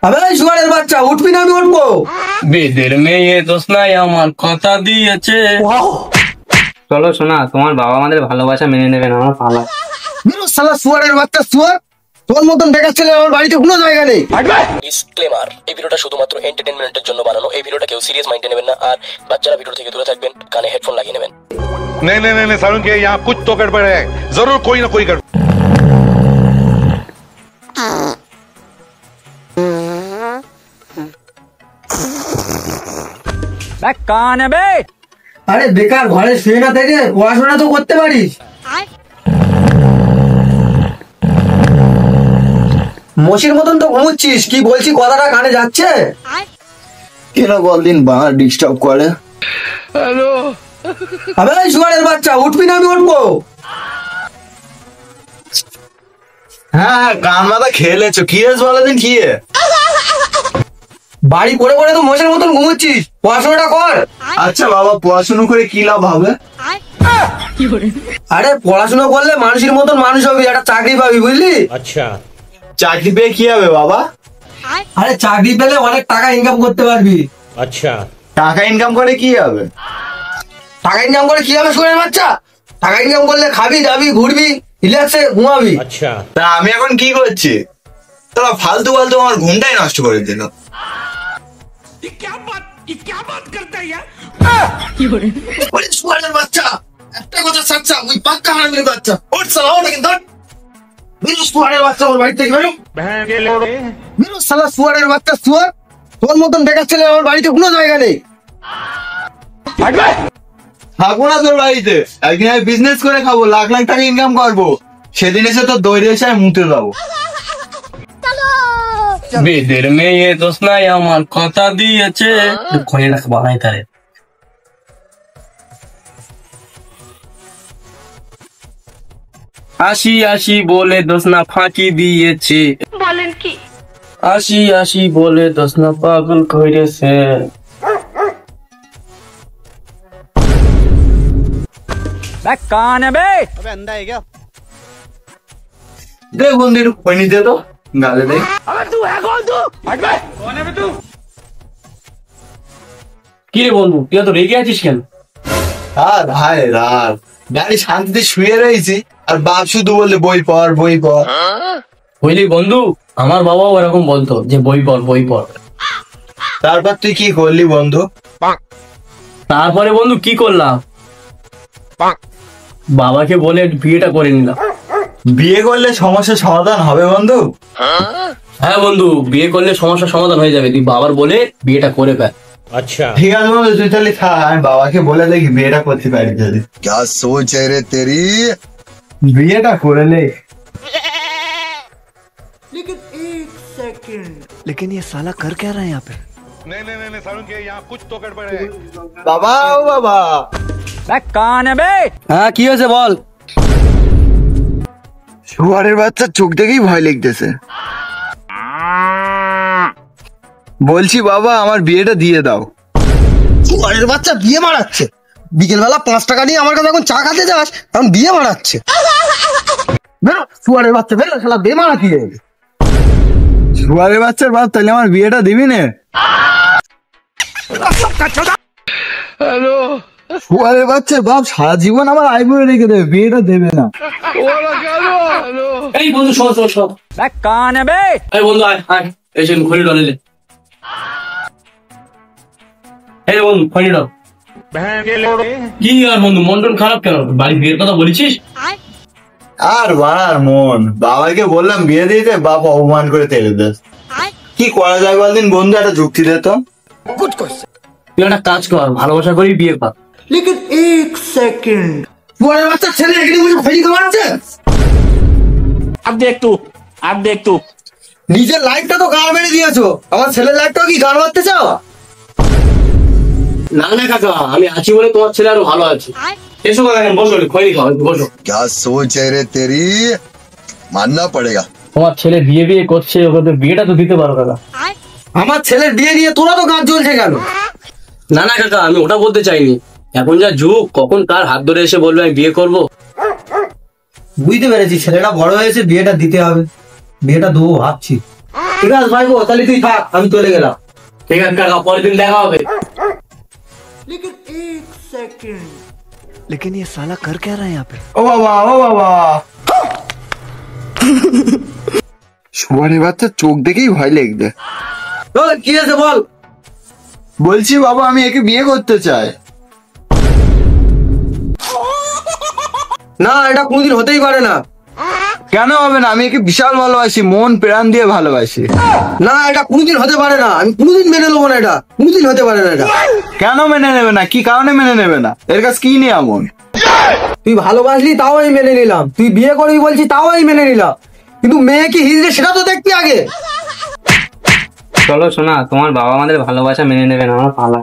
আবে শুয়ারের বাচ্চা, উঠবি না? আমি উঠবো। বেদের মেয়ে দোষ নাই, আমার কথা দিয়েছে। চলো শোনা, তোমার বাবা আমাদের ভালোবাসা মেনে নেবে না, আমার পালা। শালা শুয়ারের বাচ্চা, শুয়ার! তোর মতন বেকার ছেলে আমার বাড়িতে কোনো জায়গা নেই। ডিসক্লেমার, এই ভিডিওটা শুধুমাত্র এন্টারটেইনমেন্টের জন্য বানানো। এই ভিডিওটা কেউ সিরিয়াস মাইন্ডে নেবেন না, আর বাচ্চারা ভিডিও থেকে দূরে থাকবেন, কানে হেডফোন লাগিয়ে নেবেন। नहीं नहीं नहीं सारुण के यहाँ कुछ तो गड़बड़ है, जरूर कोई ना कोई गड़बड़। কান বে, আরে বেকার ঘরে শুয়ে না থেকে পড়াশোনা তো করতে পারিস। মশির মতন তো ঘুমুচ্ছিস, কি বলছি কথাটা কানে যাচ্ছে? কেন বলদিন বাবা ডিস্টার্ব করে? আবে শুয়ারের বাচ্চা, উঠবি না? আমি উঠবো। হ্যাঁ কান মাথা খেলেছো, কি হয়েছে বলো দিন? কি বাড়ি করে করে তো মশির মতন ঘুমুচ্ছিস, পড়াশোনাটা কর। আচ্ছা বাবা, পড়াশোনা করে কি লাভ হবে? আরে পড়াশোনা করলে মানুষের মতন মানুষ হবি, একটা চাকরি পাবি, বুঝলি? अच्छा, চাকরি পেয়ে কি হবে বাবা? আরে চাকরি পেলে অনেক টাকা ইনকাম করতে পারবি। अच्छा। টাকা ইনকাম করে কি হবে? টাকা ইনকাম করে কি হবে শুয়ারের বাচ্চা? টাকা ইনকাম করলে খাবি, যাবি, ঘুরবি, রিল্যাক্সে ঘুমাবি। अच्छा। তা আমি এখন কি করছি? তোরা ফালতু ফালতু আমার ঘুমটাই নষ্ট করে দিল। ওরে শুয়ারের বাচ্চা, একটা কথা সাচ্চা, ওই পাক্কা হারামির বাচ্চা। ওঠ শালা, ওঠ কিন্তু ওঠ। বেরো শুয়ারের বাচ্চা, ওর বাড়ি থেকে বেরো। বেরো শালা শুয়ারের বাচ্চা, শুয়ার! তোর মতন বেকার ছেলে আমার বাড়িতে কোনো জায়গা নেই। থাকবো না তোর বাড়িতে, একদিন আমি বিজনেস করে খাবো, লাখ লাখ টাকা ইনকাম করবো, সেদিন এসে তোর দৌড়ে এসে আমি মুতে যাবো। বেদের মেয়ে দোষ নাই, আমার কথা দিয়েছে। খয়ের বানাই তারে। আসি আসি বলে দোষ না ফাঁকি দিয়েছে। বলেন কি? আসি আসি বলে দোষ না পাগল করেছে। কান বে, দে বন্ধু একটু খৈনি দে তো, গালে দে। কি রে বন্ধু, তুই তো রেগে আছিস কেন? আর ভাই রাত গাড়ি শান্তিতে শুয়ে রয়েছি, আর বাপ শুধু বললে বই পড় বই পড়। বুঝলি বন্ধু, আমার বাবাও এরকম বলতো যে বই পড় বই পড়। তারপর তুই কি করলি বন্ধু? তারপরে বন্ধু কি করলাম, বাবাকে বলে বিয়েটা করে নিলাম। বিয়ে করলে সমস্যার সমাধান হবে বন্ধু? হ্যাঁ বন্ধু, বিয়ে করলে সমস্যার সমাধান হয়ে যাবে, তুই বাবার বলে বিয়েটা করে ফেল। अच्छा। ঠিক আছে বন্ধু, তুই তাহলে থাক, আমি বাবাকে বলে দেখি বিয়েটা করতে পারি যদি। क्या सोच है रे तेरी? বিয়েটা করে নে। लेकिन ये साला कर क्या रहा है यहाँ पे? नहीं नहीं नहीं सारुण के यहाँ कुछ तो गड़बड़ है। বাবা ও বাবা। কান বে, হ্যাঁ কি হয়েছে বল। শুয়ারের বাচ্চা চোখ দেখেই ভয় লাগতেছে। বলছি বাবা, আমার বিয়েটা দিয়ে দাও। শুয়ারের বাচ্চা বিয়ে মারাচ্ছে? বিকেলবেলা 5 টাকা নিয়ে আমার কাছে এখন চা খাতে যাস, এখন বিয়ে মারাচ্ছে? বেরো শুয়ারের বাচ্চা, বেরো শালা, বিয়ে মারা কি? শুয়ারের বাচ্চার বাপ, তাহলে আমার বিয়েটা দিবি না? শুয়ারের বাচ্চার বাপ সারা জীবন আমার আইবুড়ো রেখে দেবে, বিয়েটা দেবে না। এই বন্ধু শোন শোন শোন, কান বে, এই বন্ধু আয় আয়, এসে খড়ি ডলে। এই বন্ধু খড়ি ডল। কি আর বন্ধু, মন টন খারাপ কেন? বাড়ি বিয়ের কথা বলেছিস? আর বাড়ার মন, বাবাকে বললাম বিয়ে দিতে, বাপ অপমান করে তেলে দেয়। কি করা যায় বলদিন বন্ধু, একটা যুক্তি দে তো। তুই একটা কাজ কর, ভালোবাসা করি বিয়ে কর। শুয়ারের বাচ্চা ছেলে এখানে বসে খড়ি খাওয়াচ্ছে। अब देख तू নিজের লাইফটা তো গান মেরে দিয়েছো, আমার ছেলের লাইফটাও কি গান মারতে চাও? না না কাকা, আমি আছি বলে তোমার ছেলে আরো ভালো আছে। এসো কাকা, বসো, খড়ি খাও, বসো। क्या सोच है रे तेरी? मानना पड़ेगा। তোমার ছেলে বিয়ে বিয়ে করছে, ওকে তো বিয়েটা তো দিতে পারো কাকা। আমার ছেলের বিয়ে নিয়ে তোরা তো গান চলছে কেন? না না কাকা, আমি ওটা বলতে চাইনি। এখন যা যুগ, কখন কার হাত ধরে এসে বলবে আমি বিয়ে করব। বুঝতে পেরেছি, ছেলেটা বড় হয়েছে, বিয়েটা দিতে হবে, বিয়েটা দেবো ভাবছি। ঠিক আছে ভাইবো, তাহলে তুই থাক, আমি চলে গেলাম। ঠিক আছে কাকা, পরের দিন দেখা হবে। लेकिन ये साला कर क्या रहा है यहाँ पे? ও বাবা, ও বাবা, শুয়ারের বাচ্চা চোখ দেখেই ভয় লেগবে। ওই, কি আছে বল? বলছি বাবা, আমি একে বিয়ে করতে চাই। না, এটা কোনোদিন হতেই পারে না। কেন হবে না? আমি একে বিশাল ভালোবাসি, মন প্রাণ দিয়ে ভালোবাসি। না, এটা কোনোদিন হতে পারে না, আমি কোনোদিন মেনে নেবো না, এটা কোনোদিন হতে পারে না। এটা কেন মেনে নেবে না? কি কারণে মেনে নেবে না? এর কাছে কি নিয়ে এমন? তুই ভালোবাসলি তাও আমি মেনে নিলাম, তুই বিয়ে করবি বলছি তাও আমি মেনে নিলাম, কিন্তু মেয়ে কি হিজড়ে সেটা তো দেখবি আগে। চলো শোনা, তোমার বাবা আমাদের ভালোবাসা মেনে নেবে না, আমার পালা।